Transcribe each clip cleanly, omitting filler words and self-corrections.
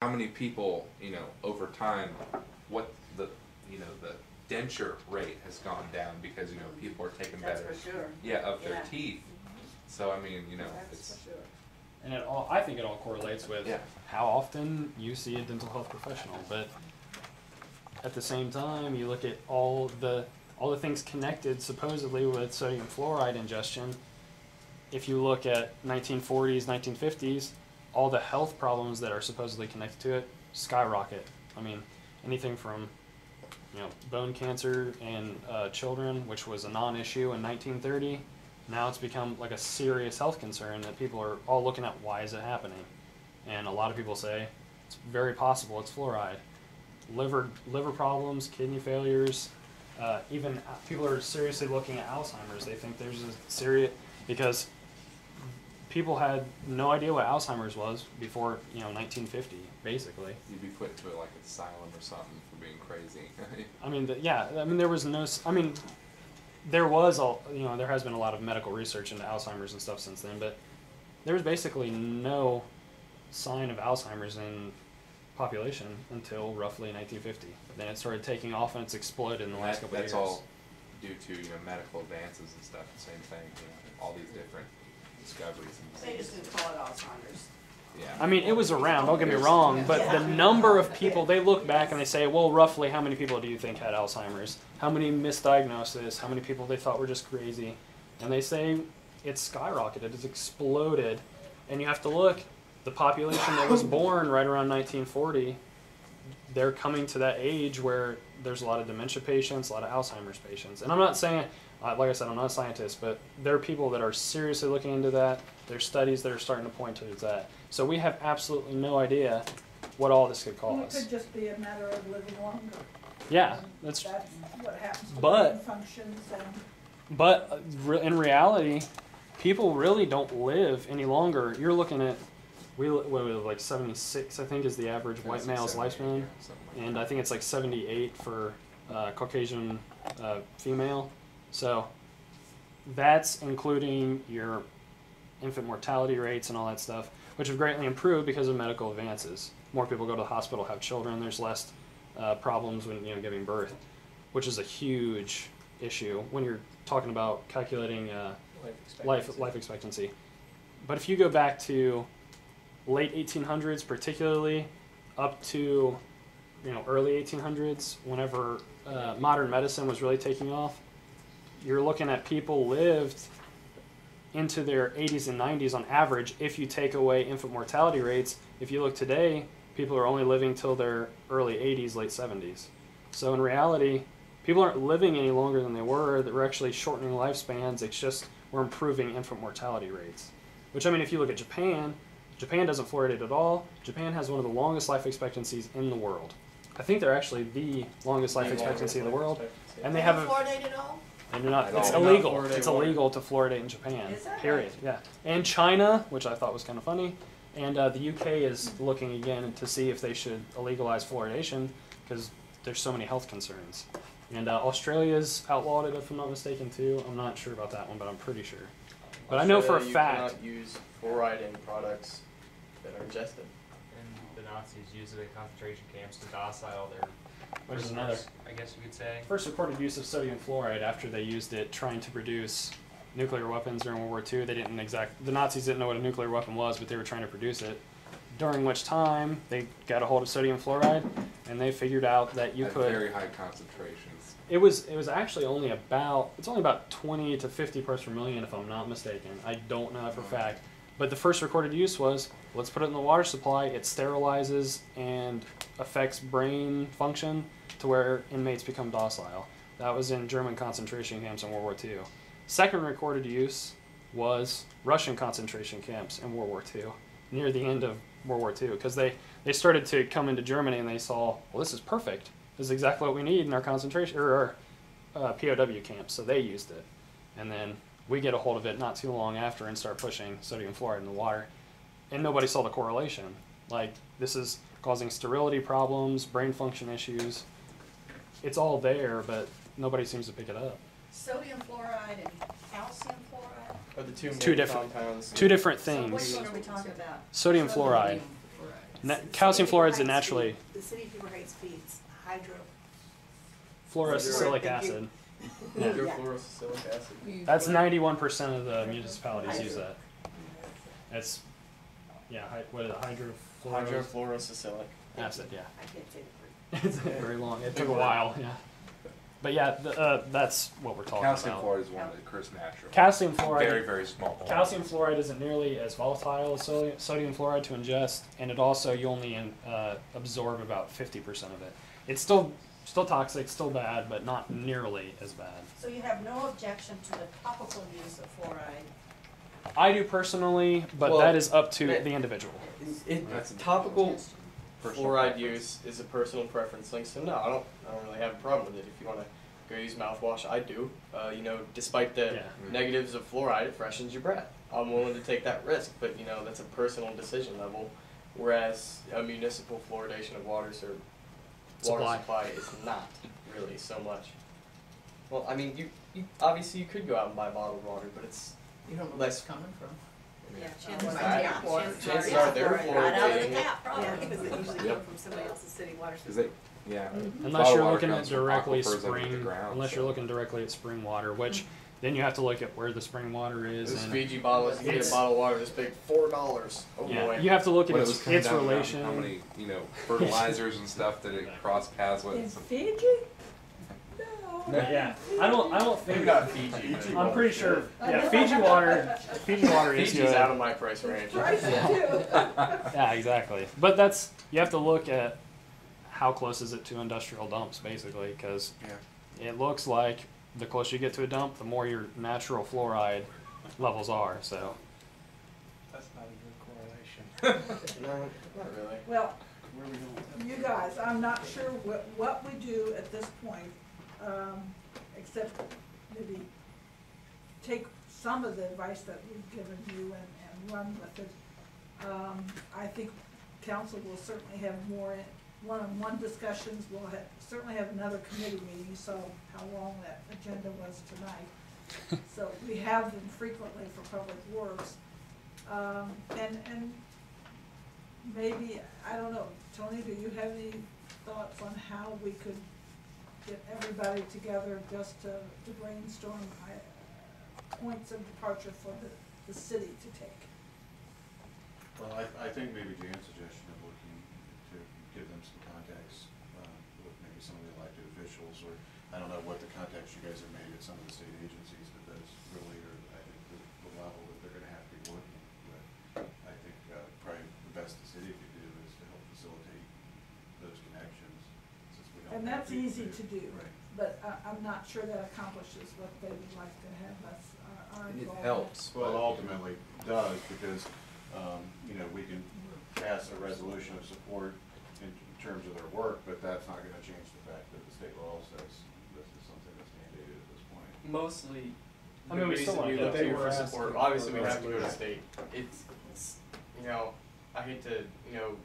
how many people, over time, what the, the denture rate has gone down because, people are taking That's better, for sure. of their teeth. So, I mean, That's it's, for sure. And I think it all correlates with how often you see a dental health professional. But at the same time, you look at all the things connected supposedly with sodium fluoride ingestion. If you look at 1940s, 1950s, all the health problems that are supposedly connected to it skyrocket. I mean, anything from bone cancer in children, which was a non-issue in 1930. Now it's become like a serious health concern that people are all looking at. Why is it happening? And a lot of people say it's very possible it's fluoride. Liver problems, kidney failures, even people are seriously looking at Alzheimer's. They think there's a serious, because people had no idea what Alzheimer's was before 1950, basically. You'd be put into like an asylum or something for being crazy. I mean, there was no. I mean, there was there has been a lot of medical research into Alzheimer's and stuff since then, but there was basically no sign of Alzheimer's in population until roughly 1950. Then it started taking off, and it's exploded in the last couple of years. That's all due to medical advances and stuff. The same thing. All these different discoveries. And They just didn't call it Alzheimer's. Yeah. I mean, it was around, don't get me wrong, but the number of people, they look back and they say, well, roughly how many people do you think had Alzheimer's? How many misdiagnosed this? How many people they thought were just crazy? And they say it's skyrocketed, it's exploded. And you have to look, the population that was born right around 1940, they're coming to that age where there's a lot of dementia patients, a lot of Alzheimer's patients. And I'm not saying, like I said, I'm not a scientist, but there are people that are seriously looking into that. There's studies that are starting to point towards that. So we have absolutely no idea what all this could cause. It could just be a matter of living longer. Yeah, that's what happens to brain functions. But in reality, people really don't live any longer. You're looking at, we live like 76, I think, is the average white male's lifespan. And I think it's like 78 for Caucasian female. So that's including your infant mortality rates and all that stuff, which have greatly improved because of medical advances. More people go to the hospital, have children. There's less problems when giving birth, which is a huge issue when you're talking about calculating life expectancy. But if you go back to late 1800s, particularly up to early 1800s, whenever modern medicine was really taking off, you're looking at people lived into their 80s and 90s on average. If you take away infant mortality rates, if you look today, people are only living till their early 80s, late 70s. So in reality, people aren't living any longer than they were. That we're actually shortening lifespans. It's just we're improving infant mortality rates. Which, I mean, if you look at Japan, Japan doesn't fluoridate at all. Japan has one of the longest life expectancies in the world. I think they're actually the longest life expectancy in the world. And they have fluoridate at all? And you're not. It's illegal. It's illegal to fluoridate in Japan. Is that period. right? Yeah. And China, which I thought was kind of funny, and the UK is looking again to see if they should illegalize fluoridation because there's so many health concerns. And Australia's outlawed it, if I'm not mistaken, too. I'm not sure about that one, but I'm pretty sure. But I know for a fact. You cannot use fluoride in products that are ingested. And the Nazis used it in concentration camps to docile their Which is prisoners, another. I guess you could say. First recorded use of sodium fluoride after they used it trying to produce nuclear weapons during World War II. The Nazis didn't know what a nuclear weapon was, but they were trying to produce it. During which time they got a hold of sodium fluoride, and they figured out that you could. Very high concentrations. It was actually only about 20 to 50 parts per million, if I'm not mistaken. I don't know that for a fact. But the first recorded use was, let's put it in the water supply. It sterilizes and affects brain function to where inmates become docile. That was in German concentration camps in World War II. Second recorded use was Russian concentration camps in World War II, near the end of World War II, because they started to come into Germany and they saw, well, this is perfect. This is exactly what we need in our concentration or our POW camps, so they used it. And then we get a hold of it not too long after and start pushing sodium fluoride in the water. And nobody saw the correlation. Like, this is causing sterility problems, brain function issues. It's all there, but nobody seems to pick it up. Sodium fluoride and calcium fluoride? Are the two Two main different compounds. Two different So which things. one are we talking about? Sodium fluoride. Calcium fluoride's a naturally The city feeds hydro. fluorosilicic acid. Yeah. Hydrofluorosilicic acid. That's 91% of the municipalities use that. That's what is it? Hydrofluorosilicic acid. Yeah. I can't say It's very long. It took a while. Yeah. But yeah, that's what we're talking Calcium about. fluoride is one that occurs naturally. Calcium fluoride. Very, very small. Calcium fluoride isn't nearly as volatile as sodium fluoride to ingest, and it also you only absorb about 50% of it. It's still toxic, still bad, but not nearly as bad. So you have no objection to the topical use of fluoride? I do personally, but Well, that is up to the individual. That's Topical personal fluoride preference. use is a personal preference thing, so no, I don't really have a problem with it. If you want to go use mouthwash, I do. You know, despite the Yeah. negatives of fluoride, it freshens your breath. I'm willing to take that risk, but you know, that's a personal decision level. Whereas a municipal fluoridation of water supply is not really so much. Well, I mean, you obviously you could go out and buy bottled water, but it's You don't know less where it's coming from. Yeah, Chances chances are are, tap water. chances are they're right out of the fluoridating it. tap, probably. Yeah, because it usually Yep. comes from somebody else's city water Is system. it? Yeah. Unless Bottled you're water looking at comes from directly aquifers underneath the spring, ground, unless so- you're looking directly at spring water, which then you have to look at where the spring water is. Those And Fiji bottles, you get a It's- bottle of water this big, $4. Oh yeah, boy. you have to look at When it was its coming down the mountain, relation. how many fertilizers and stuff that it crossed paths with. In and some- Fiji? No. But yeah, I don't think. Maybe not Fiji. but- I'm pretty sure. Yeah, Fiji water is Fiji's good. out of my price range. Pricey too. Yeah, exactly. But that's you have to look at how close is it to industrial dumps, basically, because Yeah. it looks like the closer you get to a dump, the more your natural fluoride levels are. So That's not a good correlation. No, not really. Well, Where are we going? you guys, I'm not sure what we do at this point, except maybe take some of the advice that we've given you and run with it. I think council will certainly have more one-on-one discussions. We'll certainly have another committee meeting. You saw how long that agenda was tonight. So we have them frequently for public works. And maybe, I don't know, Tony, do you have any thoughts on how we could get everybody together just to brainstorm points of departure for the city to take? Well, I think maybe Jan's suggestion of looking to give them some contacts with maybe some of the elected officials, or I don't know what the contacts you guys have made at some of the state agencies, but that's really, I think, the level that they're gonna have to be working with. I think probably the best the city could do is to help facilitate those connections, since we don't. And have that's easy to do, Right. but I'm not sure that accomplishes what they would like to have us, our It involvement. helps. Well, it ultimately does, because, you know, we can pass a resolution of support in terms of their work, but that's not gonna change the fact that the state law says this is something that's mandated at this point. Mostly, I mean, we still the reason want you to look get to what for we're support, asking obviously for we have to go to resolution. state. It's, you know, I hate to, you know,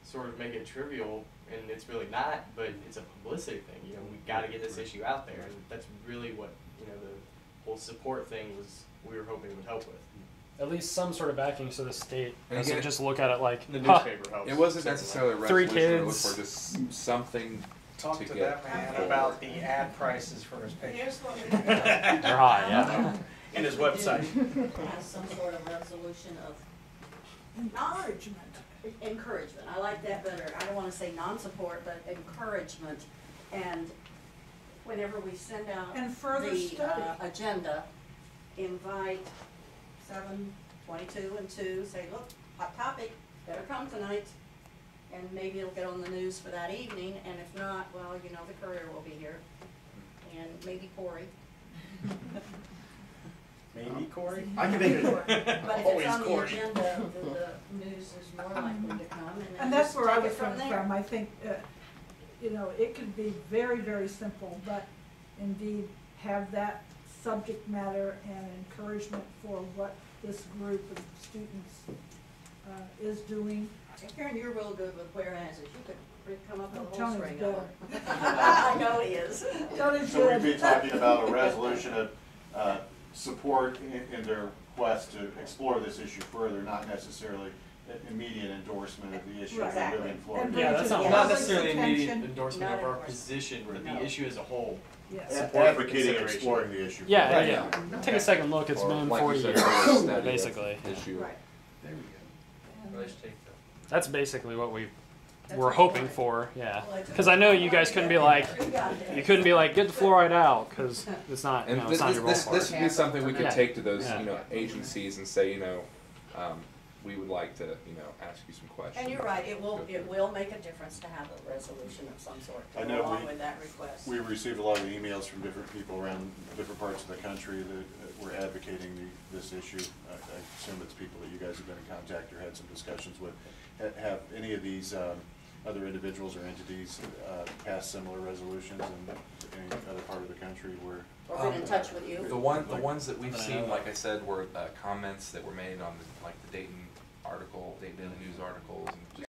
sort of make it trivial, and it's really not, but it's a publicity thing, you know, we gotta get this issue out there, and that's really what, you know, the whole support thing we were hoping would help with. at least some sort of backing so the state And doesn't again, just look at it like, The "Ha, newspaper helps. It wasn't certainly. necessarily a Three resolution, we were kids. looking for just something Talk to to get that man forward. about the ad prices for his paper Here's what we they're high." Yeah. and his website. have some sort of resolution of Encouragement. encouragement. I like that better. I don't wanna say non-support, but encouragement. And whenever we send out And further the study. agenda, invite 7, 22, and 2, say, look, hot topic, better come tonight. And maybe it'll get on the news for that evening, and if not, well, you know, the courier will be here. And maybe Corey. Maybe Corey? I can make it. But if Always it's on the Corey. agenda, the news is more likely to come, and then And that's just where I take was it from coming there. from. I think, you know, it could be very, very simple, but indeed have that subject matter and encouragement for what this group of students is doing. And Karen, you're real good with whereases. You could come up with a whole Tony's string of better. them. I know he is. Tony's So we'd good. be talking about a resolution of support in their quest to explore this issue further, not necessarily immediate endorsement of the issue Right. of Exactly. removing And fluoride. bring Yeah, it that's to the not- Not public's necessarily immediate attention. endorsement Not of our endorsement. position, but No. the issue as a whole. Yes. Support Advocating, consideration. exploring the issue. Yeah, Right. yeah. Take a second look. It's Or been like you 40 said, years, a study of basically. the issue. Right. There we go. And- Let's take the That's basically what That's we're what hoping you for. Yeah, Well, it's- because I know you guys couldn't be like, You got this. you couldn't be like, get the fluoride out, because it's not, you And know, this, it's not this, your this, ballpark. this would be something we could Yeah. take to those, Yeah. you know, agencies and say, you know, we would like to, you know, ask you some questions. And you're right, it will, Go it through. will make a difference to have a resolution of some sort I to know go along we- with that request. We received a lot of emails from different people around different parts of the country that were advocating this issue. I assume it's people that you guys have been in contact or had some discussions with. Have any of these other individuals or entities passed similar resolutions in any other part of the country where? Or been in touch with you. The ones that we've seen, like I said, were comments that were made on the, like the Dayton article, Dayton Daily News articles, and just